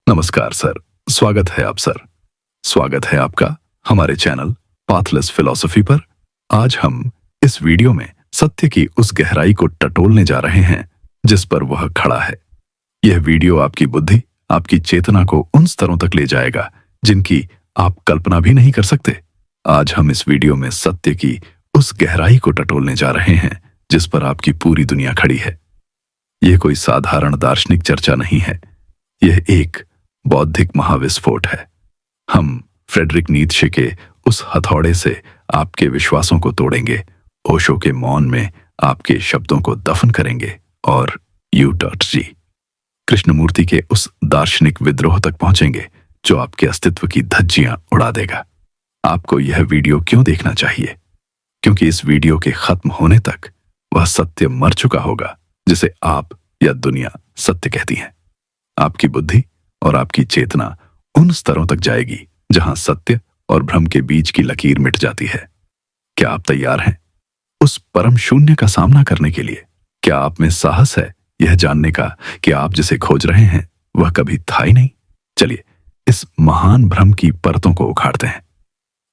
नमस्कार सर। स्वागत है आप सर। स्वागत है आपका हमारे चैनल पाथलेस फिलॉसफी पर। आज हम इस वीडियो में सत्य की उस गहराई को टटोलने जा रहे हैं जिस पर वह खड़ा है। यह वीडियो आपकी बुद्धि, आपकी चेतना को उन स्तरों तक ले जाएगा जिनकी आप कल्पना भी नहीं कर सकते। आज हम इस वीडियो में सत्य की उस गहराई को टटोलने जा रहे हैं जिस पर आपकी पूरी दुनिया खड़ी है। यह कोई साधारण दार्शनिक चर्चा नहीं है, यह एक बौद्धिक महाविस्फोट है। हम फ्रेडरिक नीत्शे के उस हथौड़े से आपके विश्वासों को तोड़ेंगे, ओशो के मौन में आपके शब्दों को दफन करेंगे और जी कृष्णमूर्ति के उस दार्शनिक विद्रोह तक पहुंचेंगे जो आपके अस्तित्व की धज्जियां उड़ा देगा। आपको यह वीडियो क्यों देखना चाहिए? क्योंकि इस वीडियो के खत्म होने तक वह सत्य मर चुका होगा जिसे आप या दुनिया सत्य कहती है। आपकी बुद्धि और आपकी चेतना उन स्तरों तक जाएगी जहां सत्य और भ्रम के बीच की लकीर मिट जाती है। क्या आप तैयार हैं उस परम शून्य का सामना करने के लिए? क्या आप में साहस है यह जानने का कि आप जिसे खोज रहे हैं वह कभी था ही नहीं? चलिए इस महान भ्रम की परतों को उखाड़ते हैं।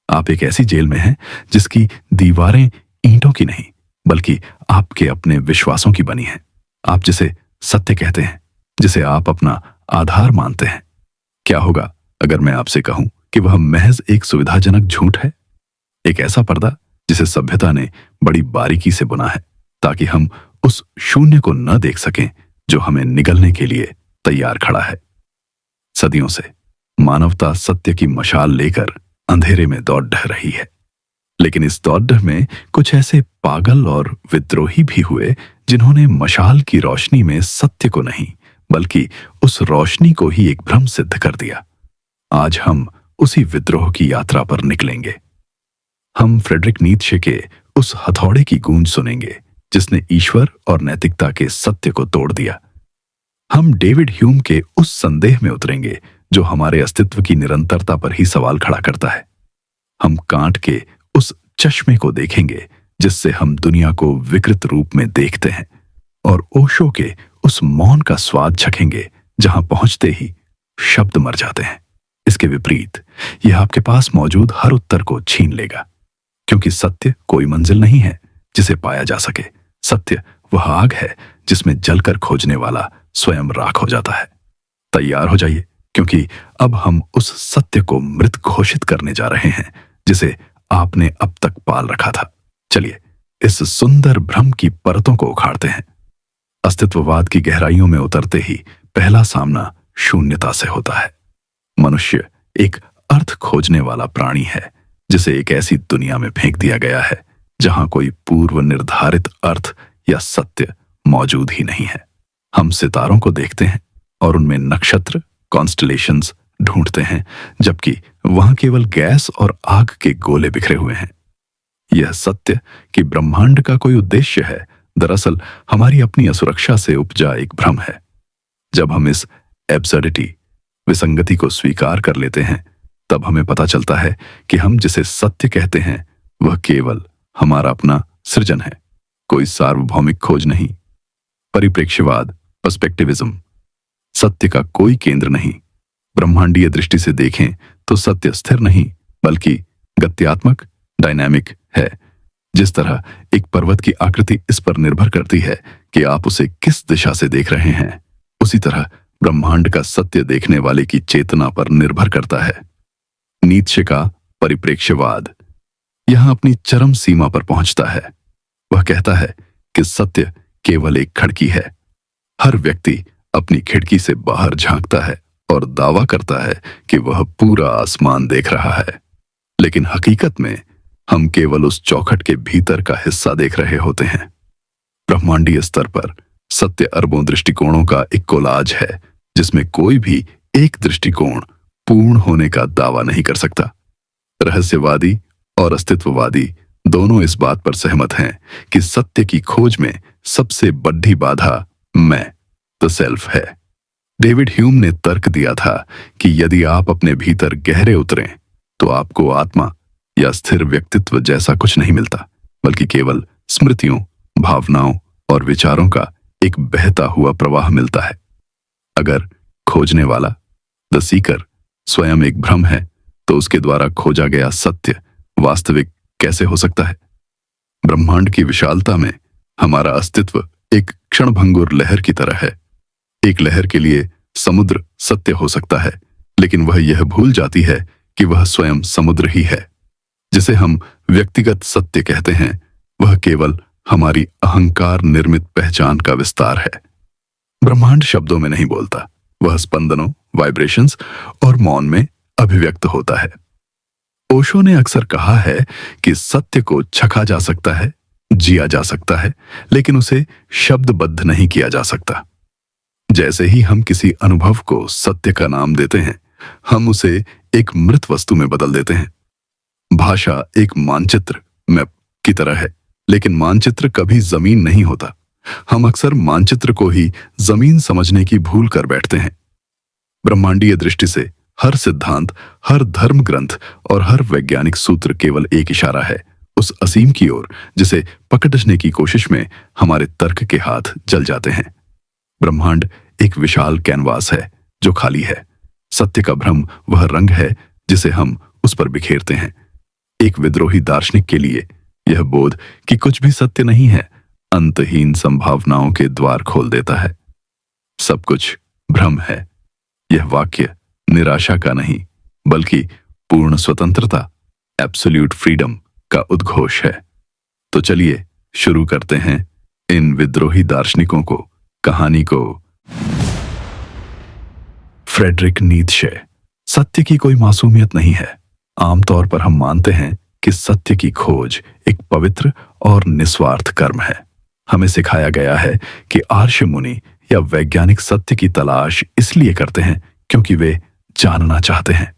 आप एक ऐसी जेल में हैं जिसकी दीवारें ईंटों की नहीं बल्कि आपके अपने विश्वासों की बनी हैं। आप जिसे सत्य कहते हैं, जिसे आप अपना आधार मानते हैं। क्या होगा अगर मैं आपसे कहूं कि वह महज एक सुविधाजनक झूठ है? एक ऐसा पर्दा जिसे सभ्यता ने बड़ी बारीकी से बुना है ताकि हम उस शून्य को न देख सकें जो हमें निगलने के लिए तैयार खड़ा है। सदियों से मानवता सत्य की मशाल लेकर अंधेरे में दौड़ ढह रही है, लेकिन इस दौड़ में कुछ ऐसे पागल और विद्रोही भी हुए जिन्होंने मशाल की रोशनी में सत्य को नहीं बल्कि उस रोशनी को ही एक भ्रम सिद्ध कर दिया। आज हम उसी विद्रोह की यात्रा पर निकलेंगे। हम फ्रेडरिक नीत्शे के उस हथौड़े की गूंज सुनेंगे जिसने ईश्वर और नैतिकता के सत्य को तोड़ दिया। हम डेविड ह्यूम के उस संदेह में उतरेंगे जो हमारे अस्तित्व की निरंतरता पर ही सवाल खड़ा करता है। हम कांट के उस चश्मे को देखेंगे जिससे हम दुनिया को विकृत रूप में देखते हैं और ओशो के उस मौन का स्वाद चखेंगे जहां पहुंचते ही शब्द मर जाते हैं। इसके विपरीत यह आपके पास मौजूद हर उत्तर को छीन लेगा, क्योंकि सत्य कोई मंजिल नहीं है जिसे पाया जा सके। सत्य वह आग है जिसमें जलकर खोजने वाला स्वयं राख हो जाता है। तैयार हो जाइए, क्योंकि अब हम उस सत्य को मृत घोषित करने जा रहे हैं जिसे आपने अब तक पाल रखा था। चलिए इस सुंदर भ्रम की परतों को उखाड़ते हैं। अस्तित्ववाद की गहराइयों में उतरते ही पहला सामना शून्यता से होता है। मनुष्य एक अर्थ खोजने वाला प्राणी है जिसे एक ऐसी दुनिया में फेंक दिया गया है जहां कोई पूर्व निर्धारित अर्थ या सत्य मौजूद ही नहीं है। हम सितारों को देखते हैं और उनमें नक्षत्र, कॉन्स्टलेशंस ढूंढते हैं, जबकि वहां केवल गैस और आग के गोले बिखरे हुए हैं। यह सत्य कि ब्रह्मांड का कोई उद्देश्य है दरअसल हमारी अपनी असुरक्षा से उपजा एक भ्रम है। जब हम इस एब्सर्डिटी, विसंगति को स्वीकार कर लेते हैं तब हमें पता चलता है कि हम जिसे सत्य कहते हैं वह केवल हमारा अपना सृजन है, कोई सार्वभौमिक खोज नहीं। परिप्रेक्ष्यवाद, पर्सपेक्टिविज्म, सत्य का कोई केंद्र नहीं। ब्रह्मांडीय दृष्टि से देखें तो सत्य स्थिर नहीं बल्कि गत्यात्मक, डायनामिक है। जिस तरह एक पर्वत की आकृति इस पर निर्भर करती है कि आप उसे किस दिशा से देख रहे हैं, उसी तरह ब्रह्मांड का सत्य देखने वाले की चेतना पर निर्भर करता है। नीत्शे का परिप्रेक्ष्यवाद यहां अपनी चरम सीमा पर पहुंचता है। वह कहता है कि सत्य केवल एक खिड़की है। हर व्यक्ति अपनी खिड़की से बाहर झांकता है और दावा करता है कि वह पूरा आसमान देख रहा है, लेकिन हकीकत में हम केवल उस चौखट के भीतर का हिस्सा देख रहे होते हैं। ब्रह्मांडीय स्तर पर सत्य अरबों दृष्टिकोणों का एक कोलाज है जिसमें कोई भी एक दृष्टिकोण पूर्ण होने का दावा नहीं कर सकता। रहस्यवादी और अस्तित्ववादी दोनों इस बात पर सहमत हैं कि सत्य की खोज में सबसे बड़ी बाधा मैं, द सेल्फ है। डेविड ह्यूम ने तर्क दिया था कि यदि आप अपने भीतर गहरे उतरें तो आपको आत्मा या स्थिर व्यक्तित्व जैसा कुछ नहीं मिलता, बल्कि केवल स्मृतियों, भावनाओं और विचारों का एक बहता हुआ प्रवाह मिलता है। अगर खोजने वाला द सीकर स्वयं एक भ्रम है, तो उसके द्वारा खोजा गया सत्य वास्तविक कैसे हो सकता है? ब्रह्मांड की विशालता में हमारा अस्तित्व एक क्षणभंगुर लहर की तरह है। एक लहर के लिए समुद्र सत्य हो सकता है, लेकिन वह यह भूल जाती है कि वह स्वयं समुद्र ही है। जिसे हम व्यक्तिगत सत्य कहते हैं, वह केवल हमारी अहंकार निर्मित पहचान का विस्तार है। ब्रह्मांड शब्दों में नहीं बोलता, वह स्पंदनों, वाइब्रेशंस और मौन में अभिव्यक्त होता है। ओशो ने अक्सर कहा है कि सत्य को चखा जा सकता है, जिया जा सकता है, लेकिन उसे शब्दबद्ध नहीं किया जा सकता। जैसे ही हम किसी अनुभव को सत्य का नाम देते हैं, हम उसे एक मृत वस्तु में बदल देते हैं। भाषा एक मानचित्र मैप की तरह है, लेकिन मानचित्र कभी जमीन नहीं होता। हम अक्सर मानचित्र को ही जमीन समझने की भूल कर बैठते हैं। ब्रह्मांडीय दृष्टि से हर सिद्धांत, हर धर्म ग्रंथ और हर वैज्ञानिक सूत्र केवल एक इशारा है उस असीम की ओर, जिसे पकड़ने की कोशिश में हमारे तर्क के हाथ जल जाते हैं। ब्रह्मांड एक विशाल कैनवास है जो खाली है। सत्य का भ्रम वह रंग है जिसे हम उस पर बिखेरते हैं। एक विद्रोही दार्शनिक के लिए यह बोध कि कुछ भी सत्य नहीं है, अंतहीन संभावनाओं के द्वार खोल देता है। सब कुछ भ्रम है। यह वाक्य निराशा का नहीं, बल्कि पूर्ण स्वतंत्रता, एब्सोल्यूट फ्रीडम का उद्घोष है। तो चलिए शुरू करते हैं इन विद्रोही दार्शनिकों को, कहानी को। Friedrich Nietzsche. सत्य की कोई मासूमियत नहीं है। आमतौर पर हम मानते हैं कि सत्य की खोज एक पवित्र और निस्वार्थ कर्म है। हमें सिखाया गया है कि आर्ष मुनि या वैज्ञानिक सत्य की तलाश इसलिए करते हैं क्योंकि वे जानना चाहते हैं।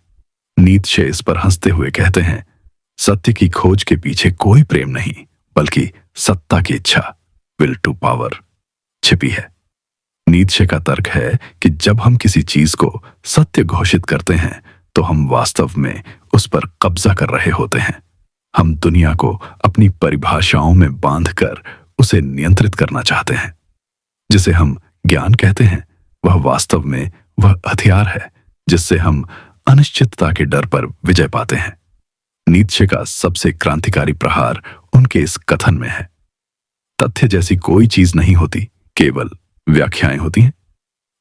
नीत्शे इस पर हंसते हुए कहते हैं, सत्य की खोज के पीछे कोई प्रेम नहीं, बल्कि सत्ता की इच्छा, विल टू पावर, छिपी है। नीत्शे का तर्क है कि जब हम किसी चीज को सत्य घोषित करते हैं, तो हम वास्तव में उस पर कब्जा कर रहे होते हैं। हम दुनिया को अपनी परिभाषाओं में बांधकर उसे नियंत्रित करना चाहते हैं। जिसे हम ज्ञान कहते हैं, वह वास्तव में वह हथियार है जिससे हम अनिश्चितता के डर पर विजय पाते हैं। नीत्शे का सबसे क्रांतिकारी प्रहार उनके इस कथन में है, तथ्य जैसी कोई चीज नहीं होती, केवल व्याख्याएं होती हैं।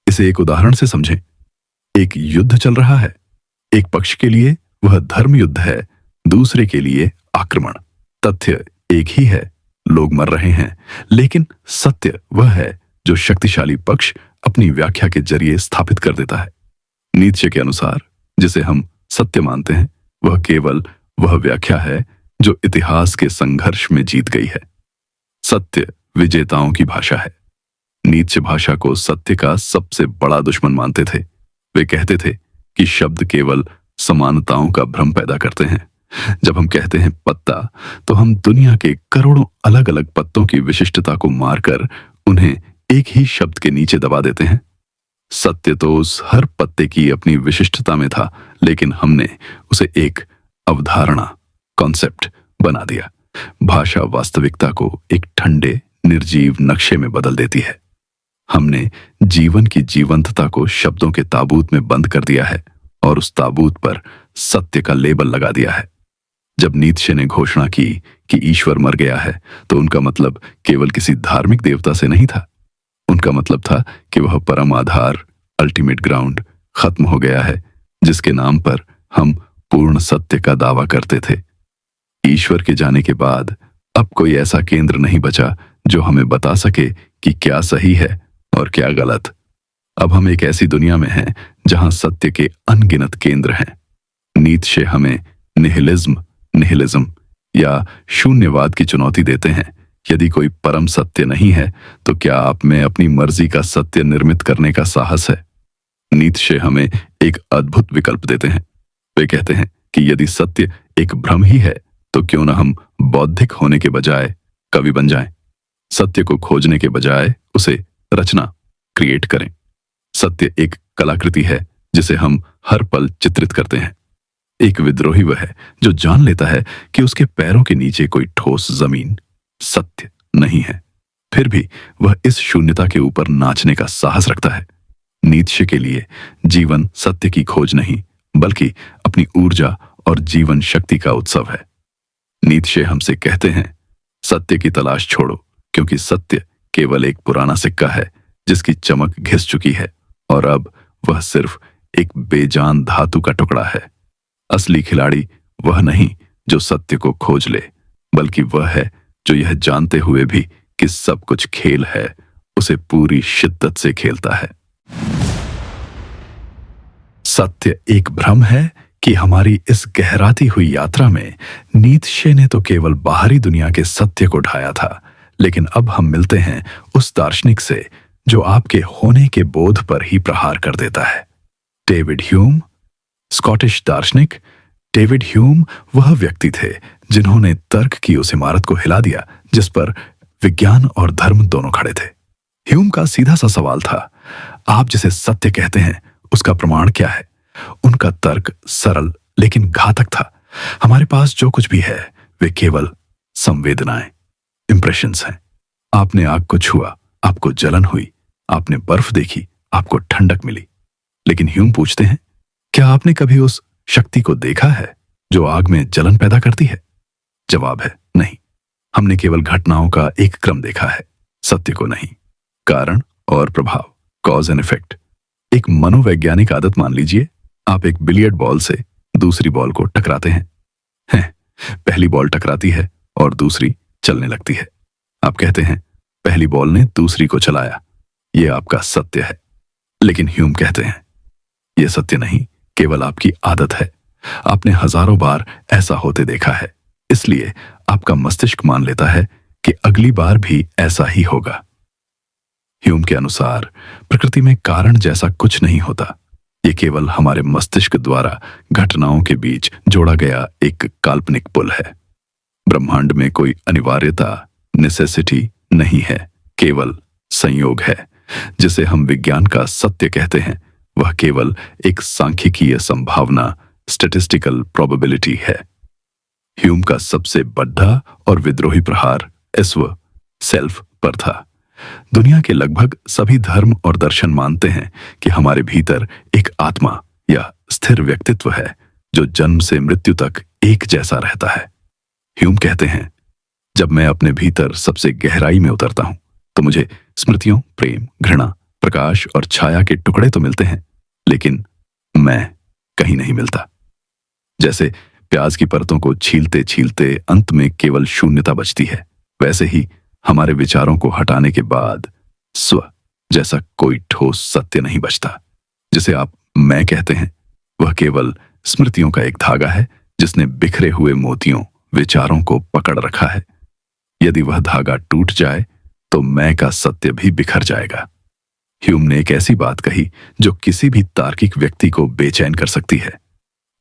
इसे एक उदाहरण से समझें। एक युद्ध चल रहा है। एक पक्ष के लिए वह धर्म युद्ध है, दूसरे के लिए आक्रमण। तथ्य एक ही है, लोग मर रहे हैं, लेकिन सत्य वह है जो शक्तिशाली पक्ष अपनी व्याख्या के जरिए स्थापित कर देता है। नीत्शे के अनुसार जिसे हम सत्य मानते हैं, वह केवल वह व्याख्या है जो इतिहास के संघर्ष में जीत गई है। सत्य विजेताओं की भाषा है। नीत्शे भाषा को सत्य का सबसे बड़ा दुश्मन मानते थे। वे कहते थे कि शब्द केवल समानताओं का भ्रम पैदा करते हैं। जब हम कहते हैं पत्ता, तो हम दुनिया के करोड़ों अलग अलग पत्तों की विशिष्टता को मारकर उन्हें एक ही शब्द के नीचे दबा देते हैं। सत्य तो उस हर पत्ते की अपनी विशिष्टता में था, लेकिन हमने उसे एक अवधारणा, कॉन्सेप्ट बना दिया। भाषा वास्तविकता को एक ठंडे, निर्जीव नक्शे में बदल देती है। हमने जीवन की जीवंतता को शब्दों के ताबूत में बंद कर दिया है और उस ताबूत पर सत्य का लेबल लगा दिया है। जब नीत्शे ने घोषणा की कि ईश्वर मर गया है, तो उनका मतलब केवल किसी धार्मिक देवता से नहीं था। उनका मतलब था कि वह परम आधार, अल्टीमेट ग्राउंड खत्म हो गया है, जिसके नाम पर हम पूर्ण सत्य का दावा करते थे। ईश्वर के जाने के बाद अब कोई ऐसा केंद्र नहीं बचा जो हमें बता सके कि क्या सही है और क्या गलत। अब हम एक ऐसी दुनिया में हैं जहां सत्य के अनगिनत केंद्र हैं। नीत्शे हमें निहिलिज्म या शून्यवाद की चुनौती देते हैं। यदि कोई परम सत्य नहीं है, तो क्या आप में अपनी मर्जी का सत्य निर्मित करने का साहस है? नीत्शे हमें एक अद्भुत विकल्प देते हैं। वे कहते हैं कि यदि सत्य एक भ्रम ही है, तो क्यों ना हम बौद्धिक होने के बजाय कवि बन जाएं। सत्य को खोजने के बजाय उसे रचना, क्रिएट करें। सत्य एक कलाकृति है जिसे हम हर पल चित्रित करते हैं। एक विद्रोही वह है जो जान लेता है कि उसके पैरों के नीचे कोई ठोस जमीन, सत्य नहीं है, फिर भी वह इस शून्यता के ऊपर नाचने का साहस रखता है। नीत्शे के लिए जीवन सत्य की खोज नहीं बल्कि अपनी ऊर्जा और जीवन शक्ति का उत्सव है। नीत्शे हमसे कहते हैं, सत्य की तलाश छोड़ो, क्योंकि सत्य केवल एक पुराना सिक्का है जिसकी चमक घिस चुकी है और अब वह सिर्फ एक बेजान धातु का टुकड़ा है। असली खिलाड़ी वह नहीं जो सत्य को खोज ले, बल्कि वह है जो यह जानते हुए भी कि सब कुछ खेल है, उसे पूरी शिद्दत से खेलता है। सत्य एक भ्रम है कि हमारी इस गहराती हुई यात्रा में नीत्शे ने तो केवल बाहरी दुनिया के सत्य को ढाया था, लेकिन अब हम मिलते हैं उस दार्शनिक से जो आपके होने के बोध पर ही प्रहार कर देता है। David Hume. स्कॉटिश दार्शनिक डेविड ह्यूम वह व्यक्ति थे जिन्होंने तर्क की उस इमारत को हिला दिया जिस पर विज्ञान और धर्म दोनों खड़े थे। ह्यूम का सीधा सा सवाल था, आप जिसे सत्य कहते हैं उसका प्रमाण क्या है? उनका तर्क सरल लेकिन घातक था। हमारे पास जो कुछ भी है वे केवल संवेदनाएं, इंप्रेशंस हैं। आपने आग को छुआ, आपको जलन हुई, आपने बर्फ देखी, आपको ठंडक मिली। लेकिन ह्यूम पूछते हैं, क्या आपने कभी उस शक्ति को देखा है जो आग में जलन पैदा करती है? जवाब है नहीं। हमने केवल घटनाओं का एक क्रम देखा है, सत्य को नहीं। कारण और प्रभाव, कॉज एंड इफेक्ट। एक मनोवैज्ञानिक आदत मान लीजिए, आप एक बिलियर्ड बॉल से दूसरी बॉल को टकराते हैं। पहली बॉल टकराती है और दूसरी चलने लगती है। आप कहते हैं पहली बॉल ने दूसरी को चलाया, यह आपका सत्य है। लेकिन ह्यूम कहते हैं यह सत्य नहीं, केवल आपकी आदत है। आपने हजारों बार ऐसा होते देखा है, इसलिए आपका मस्तिष्क मान लेता है कि अगली बार भी ऐसा ही होगा। ह्यूम के अनुसार प्रकृति में कारण जैसा कुछ नहीं होता, ये केवल हमारे मस्तिष्क द्वारा घटनाओं के बीच जोड़ा गया एक काल्पनिक पुल है। ब्रह्मांड में कोई अनिवार्यता, नेसेसिटी नहीं है, केवल संयोग है। जिसे हम विज्ञान का सत्य कहते हैं वह केवल एक सांख्यिकीय संभावना, स्टैटिस्टिकल प्रोबेबिलिटी है। ह्यूम का सबसे बड़ा और विद्रोही प्रहार स्व, सेल्फ पर था। दुनिया के लगभग सभी धर्म और दर्शन मानते हैं कि हमारे भीतर एक आत्मा या स्थिर व्यक्तित्व है जो जन्म से मृत्यु तक एक जैसा रहता है। ह्यूम कहते हैं, जब मैं अपने भीतर सबसे गहराई में उतरता हूं तो मुझे स्मृतियों, प्रेम, घृणा, प्रकाश और छाया के टुकड़े तो मिलते हैं, लेकिन मैं कहीं नहीं मिलता। जैसे प्याज की परतों को छीलते छीलते अंत में केवल शून्यता बचती है, वैसे ही हमारे विचारों को हटाने के बाद स्व जैसा कोई ठोस सत्य नहीं बचता। जिसे आप मैं कहते हैं वह केवल स्मृतियों का एक धागा है जिसने बिखरे हुए मोतियों, विचारों को पकड़ रखा है। यदि वह धागा टूट जाए तो मैं का सत्य भी बिखर जाएगा। ह्यूम ने एक ऐसी बात कही जो किसी भी तार्किक व्यक्ति को बेचैन कर सकती है।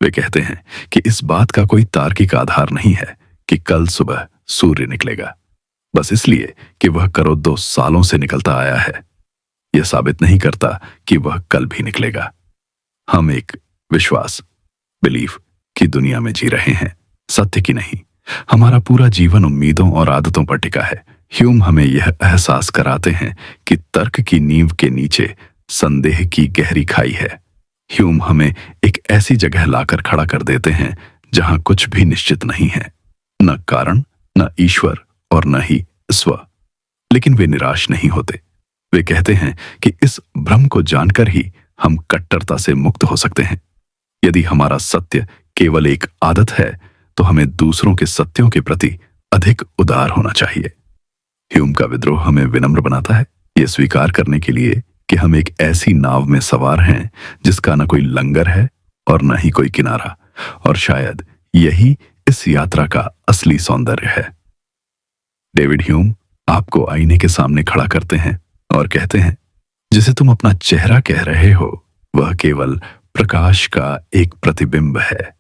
वे कहते हैं कि इस बात का कोई तार्किक आधार नहीं है कि कल सुबह सूर्य निकलेगा, बस इसलिए कि वह करोड़ों सालों से निकलता आया है। यह साबित नहीं करता कि वह कल भी निकलेगा। हम एक विश्वास, बिलीफ की दुनिया में जी रहे हैं, सत्य की नहीं। हमारा पूरा जीवन उम्मीदों और आदतों पर टिका है। ह्यूम हमें यह एहसास कराते हैं कि तर्क की नींव के नीचे संदेह की गहरी खाई है। ह्यूम हमें एक ऐसी जगह लाकर खड़ा कर देते हैं जहां कुछ भी निश्चित नहीं है, न कारण, न ईश्वर और न ही स्व। लेकिन वे निराश नहीं होते। वे कहते हैं कि इस भ्रम को जानकर ही हम कट्टरता से मुक्त हो सकते हैं। यदि हमारा सत्य केवल एक आदत है तो हमें दूसरों के सत्यों के प्रति अधिक उदार होना चाहिए। ह्यूम का विद्रोह हमें विनम्र बनाता है, यह स्वीकार करने के लिए कि हम एक ऐसी नाव में सवार हैं जिसका न कोई लंगर है और न ही कोई किनारा, और शायद यही इस यात्रा का असली सौंदर्य है। डेविड ह्यूम आपको आईने के सामने खड़ा करते हैं और कहते हैं, जिसे तुम अपना चेहरा कह रहे हो वह केवल प्रकाश का एक प्रतिबिंब है,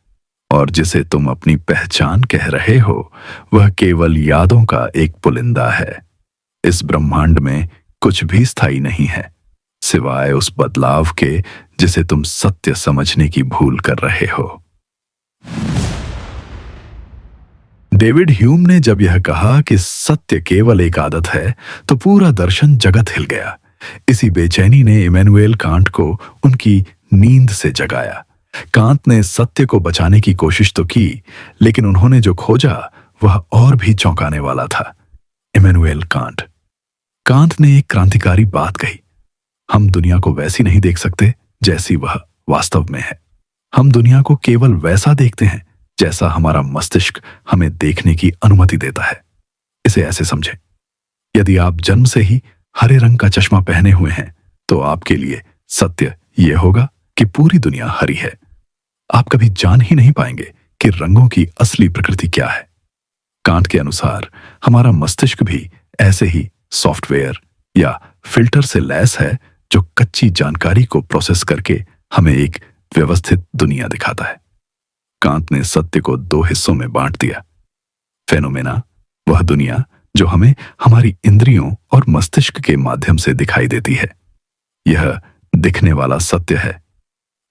और जिसे तुम अपनी पहचान कह रहे हो वह केवल यादों का एक पुलिंदा है। इस ब्रह्मांड में कुछ भी स्थायी नहीं है सिवाय उस बदलाव के जिसे तुम सत्य समझने की भूल कर रहे हो। डेविड ह्यूम ने जब यह कहा कि सत्य केवल एक आदत है तो पूरा दर्शन जगत हिल गया। इसी बेचैनी ने इमैनुएल कांट को उनकी नींद से जगाया। कांट ने सत्य को बचाने की कोशिश तो की, लेकिन उन्होंने जो खोजा वह और भी चौंकाने वाला था। Immanuel Kant. कांट ने एक क्रांतिकारी बात कही, हम दुनिया को वैसी नहीं देख सकते जैसी वह वास्तव में है। हम दुनिया को केवल वैसा देखते हैं जैसा हमारा मस्तिष्क हमें देखने की अनुमति देता है। इसे ऐसे समझें, यदि आप जन्म से ही हरे रंग का चश्मा पहने हुए हैं तो आपके लिए सत्य यह होगा कि पूरी दुनिया हरी है। आप कभी जान ही नहीं पाएंगे कि रंगों की असली प्रकृति क्या है। कांट के अनुसार हमारा मस्तिष्क भी ऐसे ही सॉफ्टवेयर या फिल्टर से लैस है जो कच्ची जानकारी को प्रोसेस करके हमें एक व्यवस्थित दुनिया दिखाता है। कांट ने सत्य को दो हिस्सों में बांट दिया। फेनोमेना, वह दुनिया जो हमें हमारी इंद्रियों और मस्तिष्क के माध्यम से दिखाई देती है, यह दिखने वाला सत्य है।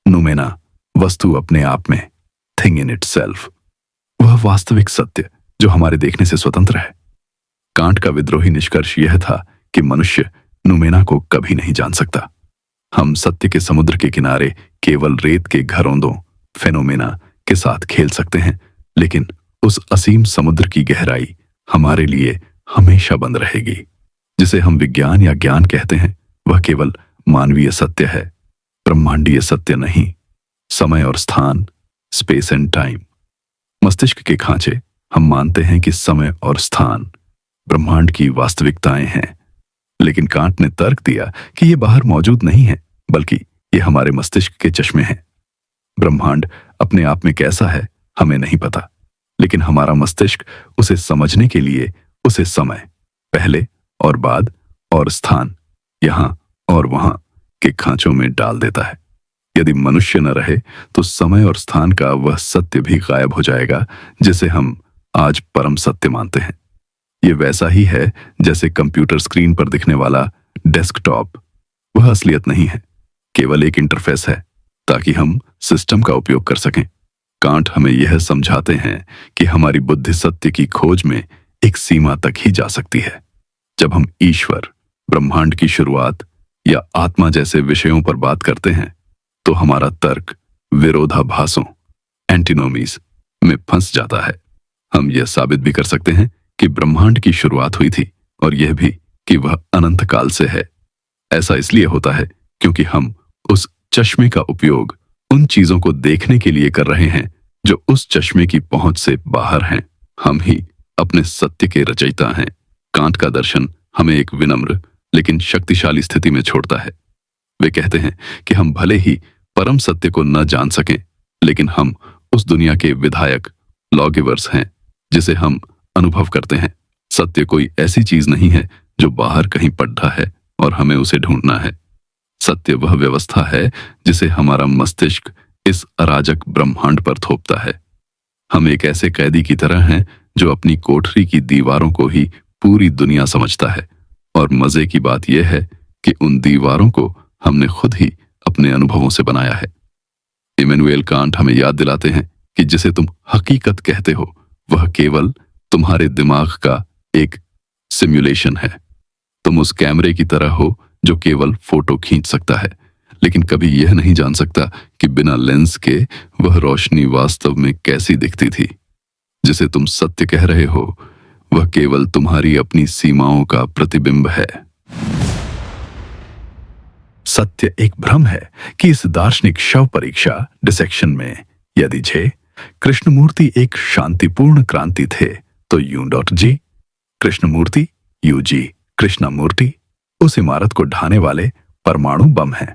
नूमेना, वस्तु अपने आप में, थिंग इन इटसेल्फ, वह वास्तविक सत्य जो हमारे देखने से स्वतंत्र है। कांट का विद्रोही निष्कर्ष यह था कि मनुष्य नूमेना को कभी नहीं जान सकता। हम सत्य के समुद्र के किनारे केवल रेत के घरोंदों फेनोमेना के साथ खेल सकते हैं, लेकिन उस असीम समुद्र की गहराई हमारे लिए हमेशा बंद रहेगी। जिसे हम विज्ञान या ज्ञान कहते हैं वह केवल मानवीय सत्य है, ब्रह्मांडीय सत्य नहीं। समय और स्थान, स्पेस एंड टाइम, मस्तिष्क के खांचे, हम मानते हैं कि समय और स्थान ब्रह्मांड की वास्तविकताएं हैं, लेकिन कांट ने तर्क दिया कि ये बाहर मौजूद नहीं है, बल्कि ये हमारे मस्तिष्क के चश्मे हैं। ब्रह्मांड अपने आप में कैसा है हमें नहीं पता, लेकिन हमारा मस्तिष्क उसे समझने के लिए उसे समय, पहले और बाद और स्थान, यहां और वहां के खांचों में डाल देता है। यदि मनुष्य न रहे तो समय और स्थान का वह सत्य भी गायब हो जाएगा जिसे हम आज परम सत्य मानते हैं। ये वैसा ही है जैसे कंप्यूटर स्क्रीन पर दिखने वाला डेस्कटॉप, वह असलियत नहीं है, केवल एक इंटरफेस है ताकि हम सिस्टम का उपयोग कर सकें। कांट हमें यह समझाते हैं कि हमारी बुद्धि सत्य की खोज में एक सीमा तक ही जा सकती है। जब हम ईश्वर, ब्रह्मांड की शुरुआत या आत्मा जैसे विषयों पर बात करते हैं तो हमारा तर्क विरोधाभासों, एंटिनोमीज में फंस जाता है। हम यह साबित भी कर सकते हैं कि ब्रह्मांड की शुरुआत हुई थी और यह भी कि वह अनंत काल से है। ऐसा इसलिए होता है क्योंकि हम उस चश्मे का उपयोग उन चीजों को देखने के लिए कर रहे हैं जो उस चश्मे की पहुंच से बाहर हैं। हम ही अपने सत्य के रचयिता हैं। कांट का दर्शन हमें एक विनम्र लेकिन शक्तिशाली स्थिति में छोड़ता है। वे कहते हैं कि हम भले ही परम सत्य को न जान सकें, लेकिन हम उस दुनिया के विधायक, लॉगिवर्स हैं जिसे हम अनुभव करते हैं। सत्य कोई ऐसी चीज नहीं है जो बाहर कहीं पड़ा है और हमें उसे ढूंढना है। सत्य वह व्यवस्था है जिसे हमारा मस्तिष्क इस अराजक ब्रह्मांड पर थोपता है। हम एक ऐसे कैदी की तरह हैं जो अपनी कोठरी की दीवारों को ही पूरी दुनिया समझता है, और मजे की बात यह है कि उन दीवारों को हमने खुद ही अपने अनुभवों से बनाया है। इमैनुएल कांट हमें याद दिलाते हैं कि जिसे तुम हकीकत कहते हो वह केवल तुम्हारे दिमाग का एक सिमुलेशन है। तुम उस कैमरे की तरह हो जो केवल फोटो खींच सकता है, लेकिन कभी यह नहीं जान सकता कि बिना लेंस के वह रोशनी वास्तव में कैसी दिखती थी। जिसे तुम सत्य कह रहे हो वह केवल तुम्हारी अपनी सीमाओं का प्रतिबिंब है। सत्य एक भ्रम है कि इस दार्शनिक शव परीक्षा डिसेक्शन में यदि जे कृष्णमूर्ति एक शांतिपूर्ण क्रांति थे तो U.G कृष्णमूर्ति UG कृष्णमूर्ति उस इमारत को ढाने वाले परमाणु बम हैं।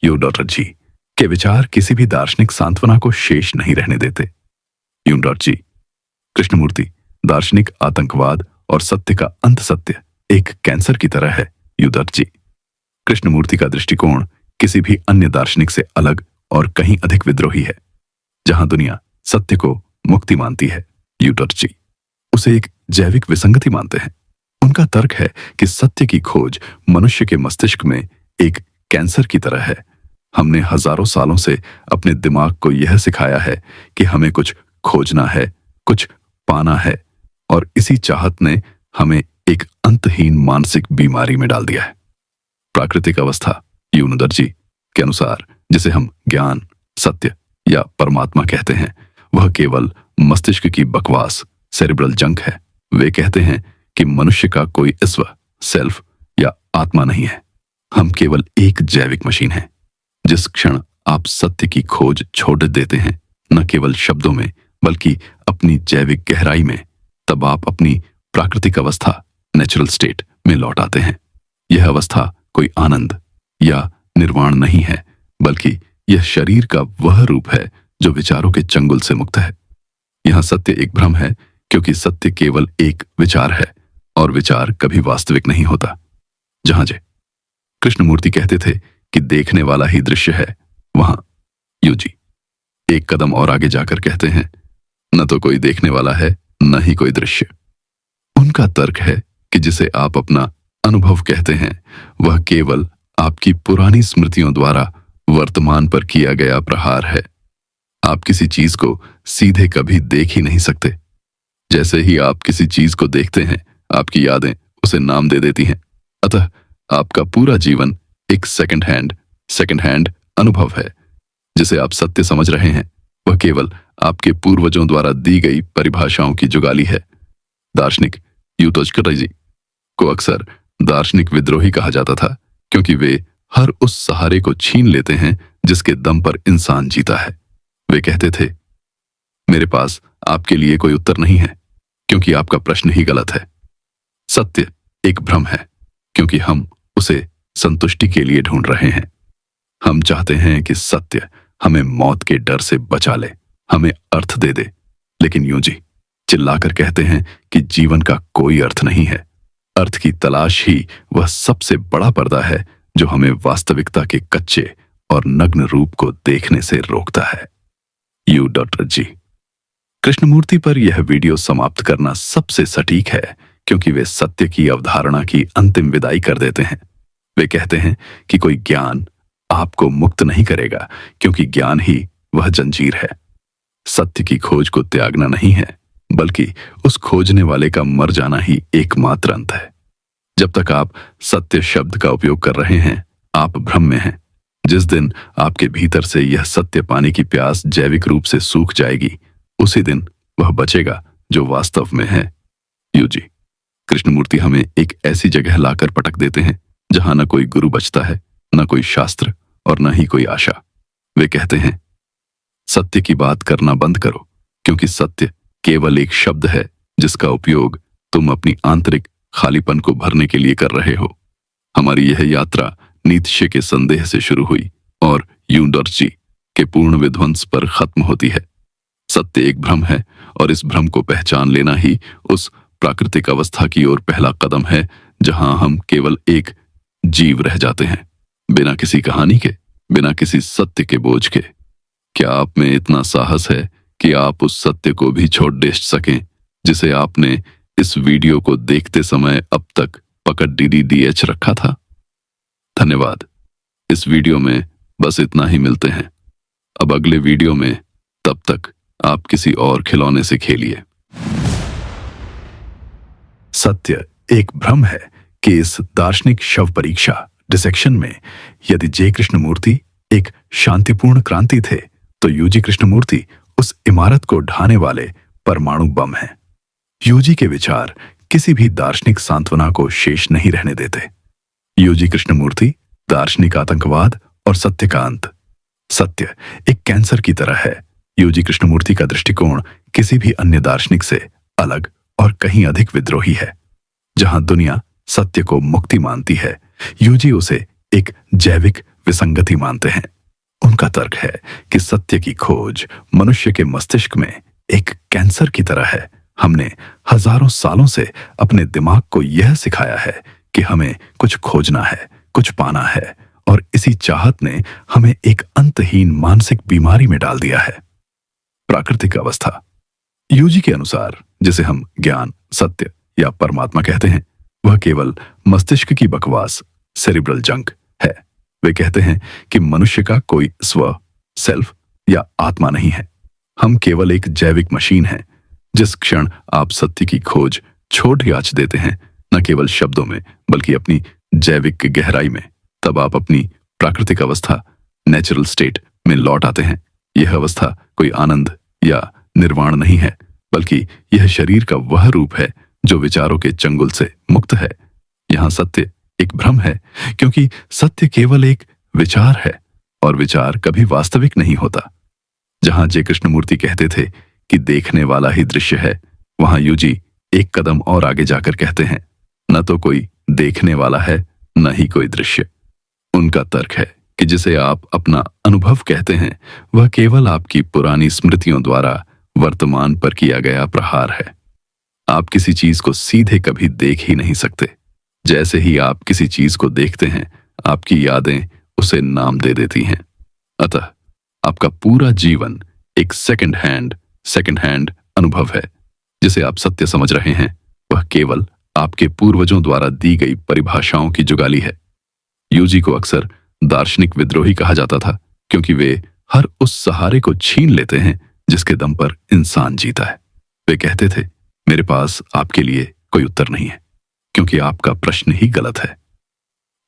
U.G के विचार किसी भी दार्शनिक सांत्वना को शेष नहीं रहने देते। U.G कृष्णमूर्ति दार्शनिक आतंकवाद और सत्य का अंत सत्य एक कैंसर की तरह है। U.G कृष्णमूर्ति का दृष्टिकोण किसी भी अन्य दार्शनिक से अलग और कहीं अधिक विद्रोही है। जहां दुनिया सत्य को मुक्ति मानती है, U.G उसे एक जैविक विसंगति मानते हैं। उनका तर्क है कि सत्य की खोज मनुष्य के मस्तिष्क में एक कैंसर की तरह है। हमने हजारों सालों से अपने दिमाग को यह सिखाया है कि हमें कुछ खोजना है, कुछ पाना है, और इसी चाहत ने हमें एक अंतहीन मानसिक बीमारी में डाल दिया है। प्राकृतिक अवस्था यूनदर्जी के अनुसार, जिसे हम ज्ञान, सत्य या परमात्मा कहते हैं, वह केवल मस्तिष्क की बकवास सेरिब्रल जंक है। वे कहते हैं कि मनुष्य का कोई स्व, सेल्फ या आत्मा नहीं है। हम केवल एक जैविक मशीन हैं। जिस क्षण आप सत्य की खोज छोड़ देते हैं, न केवल शब्दों में बल्कि अपनी जैविक गहराई में, तब आप अपनी प्राकृतिक अवस्था नेचुरल स्टेट में लौट आते हैं। यह अवस्था कोई आनंद या निर्वाण नहीं है, बल्कि यह शरीर का वह रूप है जो विचारों के चंगुल से मुक्त है। यहां सत्य एक भ्रम है, क्योंकि सत्य केवल एक विचार है और विचार कभी वास्तविक नहीं होता। जहां जे कृष्णमूर्ति कहते थे कि देखने वाला ही दृश्य है, वहां यूजी एक कदम और आगे जाकर कहते हैं, न तो कोई देखने वाला है, न ही कोई दृश्य। उनका तर्क है कि जिसे आप अपना अनुभव कहते हैं, वह केवल आपकी पुरानी स्मृतियों द्वारा वर्तमान पर किया गया प्रहार है। आप किसी चीज को सीधे कभी देख ही नहीं सकते। जैसे ही आप किसी चीज को देखते हैं, आपकी यादें उसे नाम दे देती हैं। अतः आपका पूरा जीवन एक सेकंड हैंड अनुभव है। जिसे आप सत्य समझ रहे हैं, वह केवल आपके पूर्वजों द्वारा दी गई परिभाषाओं की जुगाली है। दार्शनिक यूतोजकटजी को अक्सर दार्शनिक विद्रोही कहा जाता था, क्योंकि वे हर उस सहारे को छीन लेते हैं जिसके दम पर इंसान जीता है। वे कहते थे, मेरे पास आपके लिए कोई उत्तर नहीं है, क्योंकि आपका प्रश्न ही गलत है। सत्य एक भ्रम है, क्योंकि हम उसे संतुष्टि के लिए ढूंढ रहे हैं। हम चाहते हैं कि सत्य हमें मौत के डर से बचा ले, हमें अर्थ दे दे। लेकिन यूं जी चिल्लाकर कहते हैं कि जीवन का कोई अर्थ नहीं है। अर्थ की तलाश ही वह सबसे बड़ा पर्दा है जो हमें वास्तविकता के कच्चे और नग्न रूप को देखने से रोकता है। यू डॉक्टर जी। कृष्णमूर्ति पर यह वीडियो समाप्त करना सबसे सटीक है, क्योंकि वे सत्य की अवधारणा की अंतिम विदाई कर देते हैं। वे कहते हैं कि कोई ज्ञान आपको मुक्त नहीं करेगा, क्योंकि ज्ञान ही वह जंजीर है। सत्य की खोज को त्यागना नहीं है, बल्कि उस खोजने वाले का मर जाना ही एकमात्र अंत है। जब तक आप सत्य शब्द का उपयोग कर रहे हैं, आप भ्रम में हैं। जिस दिन आपके भीतर से यह सत्य पाने की प्यास जैविक रूप से सूख जाएगी, उसी दिन वह बचेगा जो वास्तव में है। यूजी कृष्णमूर्ति हमें एक ऐसी जगह लाकर पटक देते हैं जहां न कोई गुरु बचता है, न कोई शास्त्र और न ही कोई आशा। वे कहते हैं, सत्य की बात करना बंद करो, क्योंकि सत्य केवल एक शब्द है जिसका उपयोग तुम अपनी आंतरिक खालीपन को भरने के लिए कर रहे हो। हमारी यह यात्रा नीत्शे के संदेह से शुरू हुई और यूनडर्जी के पूर्ण विध्वंस पर खत्म होती है। सत्य एक भ्रम है, और इस भ्रम को पहचान लेना ही उस प्राकृतिक अवस्था की ओर पहला कदम है जहां हम केवल एक जीव रह जाते हैं, बिना किसी कहानी के, बिना किसी सत्य के बोझ के। क्या आप में इतना साहस है कि आप उस सत्य को भी छोड़ दे सकें जिसे आपने इस वीडियो को देखते समय अब तक पकड़ DDDH रखा था? धन्यवाद। इस वीडियो में बस इतना ही। मिलते हैं अब अगले वीडियो में। तब तक आप किसी और खिलौने से खेलिए। सत्य एक भ्रम है कि इस दार्शनिक शव परीक्षा डिसेक्शन में यदि जे कृष्णमूर्ति एक शांतिपूर्ण क्रांति थे, तो यूजी कृष्णमूर्ति उस इमारत को ढाने वाले परमाणु बम हैं। यूजी के विचार किसी भी दार्शनिक सांत्वना को शेष नहीं रहने देते। यूजी कृष्णमूर्ति दार्शनिक आतंकवाद और सत्य का अंत। सत्य एक कैंसर की तरह है। यूजी कृष्णमूर्ति का दृष्टिकोण किसी भी अन्य दार्शनिक से अलग और कहीं अधिक विद्रोही है। जहां दुनिया सत्य को मुक्ति मानती है, यूजी उसे एक जैविक विसंगति मानते हैं। उनका तर्क है कि सत्य की खोज मनुष्य के मस्तिष्क में एक कैंसर की तरह है। हमने हजारों सालों से अपने दिमाग को यह सिखाया है कि हमें कुछ खोजना है, कुछ पाना है, और इसी चाहत ने हमें एक अंतहीन मानसिक बीमारी में डाल दिया है। प्राकृतिक अवस्था यूजी के अनुसार, जिसे हम ज्ञान, सत्य या परमात्मा कहते हैं, वह केवल मस्तिष्क की बकवास सेरिब्रल जंक है। वे कहते हैं कि मनुष्य का कोई स्व, सेल्फ या आत्मा नहीं है। हम केवल एक जैविक मशीन हैं। जिस क्षण आप सत्य की खोज छोड़ याच देते हैं, न केवल शब्दों में बल्कि अपनी जैविक गहराई में, तब आप अपनी प्राकृतिक अवस्था, नेचुरल स्टेट में लौट आते हैं। यह अवस्था कोई आनंद या निर्वाण नहीं है, बल्कि यह शरीर का वह रूप है जो विचारों के चंगुल से मुक्त है। यहाँ सत्य एक भ्रम है, क्योंकि सत्य केवल एक विचार है और विचार कभी वास्तविक नहीं होता। जहां जय कृष्णमूर्ति कहते थे कि देखने वाला ही दृश्य है, वहां यूजी एक कदम और आगे जाकर कहते हैं, न तो कोई देखने वाला है, न ही कोई दृश्य। उनका तर्क है कि जिसे आप अपना अनुभव कहते हैं, वह केवल आपकी पुरानी स्मृतियों द्वारा वर्तमान पर किया गया प्रहार है। आप किसी चीज को सीधे कभी देख ही नहीं सकते। जैसे ही आप किसी चीज को देखते हैं, आपकी यादें उसे नाम दे देती हैं। अतः आपका पूरा जीवन एक सेकंड हैंड अनुभव है। जिसे आप सत्य समझ रहे हैं, वह केवल आपके पूर्वजों द्वारा दी गई परिभाषाओं की जुगाली है। यूजी को अक्सर दार्शनिक विद्रोही कहा जाता था, क्योंकि वे हर उस सहारे को छीन लेते हैं जिसके दम पर इंसान जीता है। वे कहते थे, मेरे पास आपके लिए कोई उत्तर नहीं है, क्योंकि आपका प्रश्न ही गलत है।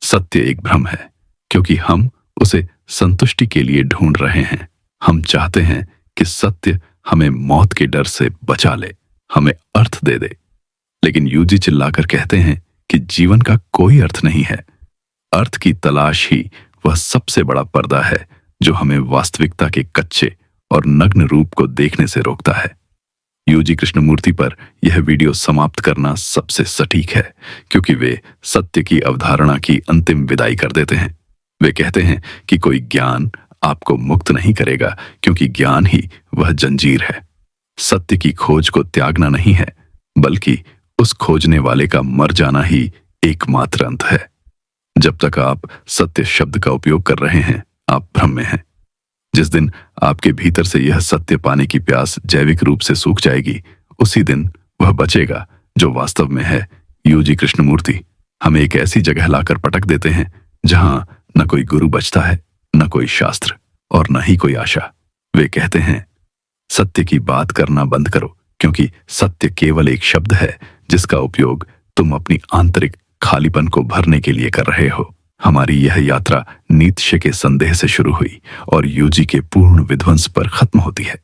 सत्य एक भ्रम है, क्योंकि हम उसे संतुष्टि के लिए ढूंढ रहे हैं। हम चाहते हैं कि सत्य हमें मौत के डर से बचा ले, हमें अर्थ दे दे। लेकिन यूजी चिल्लाकर कहते हैं कि जीवन का कोई अर्थ नहीं है। अर्थ की तलाश ही वह सबसे बड़ा पर्दा है जो हमें वास्तविकता के कच्चे और नग्न रूप को देखने से रोकता है। यूजी कृष्णमूर्ति पर यह वीडियो समाप्त करना सबसे सटीक है, क्योंकि वे सत्य की अवधारणा की अंतिम विदाई कर देते हैं। वे कहते हैं कि कोई ज्ञान आपको मुक्त नहीं करेगा, क्योंकि ज्ञान ही वह जंजीर है। सत्य की खोज को त्यागना नहीं है, बल्कि उस खोजने वाले का मर जाना ही एकमात्र अंत है। जब तक आप सत्य शब्द का उपयोग कर रहे हैं, आप भ्रम में हैं। जिस दिन आपके भीतर से यह सत्य पाने की प्यास जैविक रूप से सूख जाएगी, उसी दिन वह बचेगा जो वास्तव में है। यूजी कृष्णमूर्ति हमें एक ऐसी जगह लाकर पटक देते हैं जहां न कोई गुरु बचता है, न कोई शास्त्र और न ही कोई आशा। वे कहते हैं, सत्य की बात करना बंद करो, क्योंकि सत्य केवल एक शब्द है जिसका उपयोग तुम अपनी आंतरिक खालीपन को भरने के लिए कर रहे हो। हमारी यह यात्रा नीत्शे के संदेह से शुरू हुई और यूजी के पूर्ण विध्वंस पर खत्म होती है।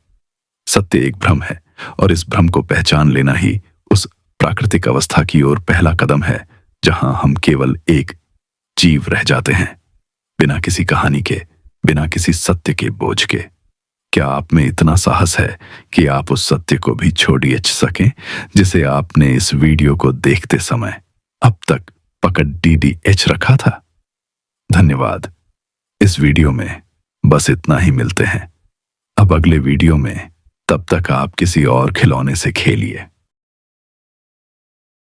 सत्य एक भ्रम है, और इस भ्रम को पहचान लेना ही उस प्राकृतिक अवस्था की ओर पहला कदम है, जहां हम केवल एक जीव रह जाते हैं, बिना किसी कहानी के, बिना किसी सत्य के बोझ के। क्या आप में इतना साहस है कि आप उस सत्य को भी छोड़िए सकें जिसे आपने इस वीडियो को देखते समय अब तक पकड़ DDH रखा था? धन्यवाद। इस वीडियो में बस इतना ही मिलते हैं। अब अगले वीडियो में, तब तक आप किसी और खिलौने से खेलिए।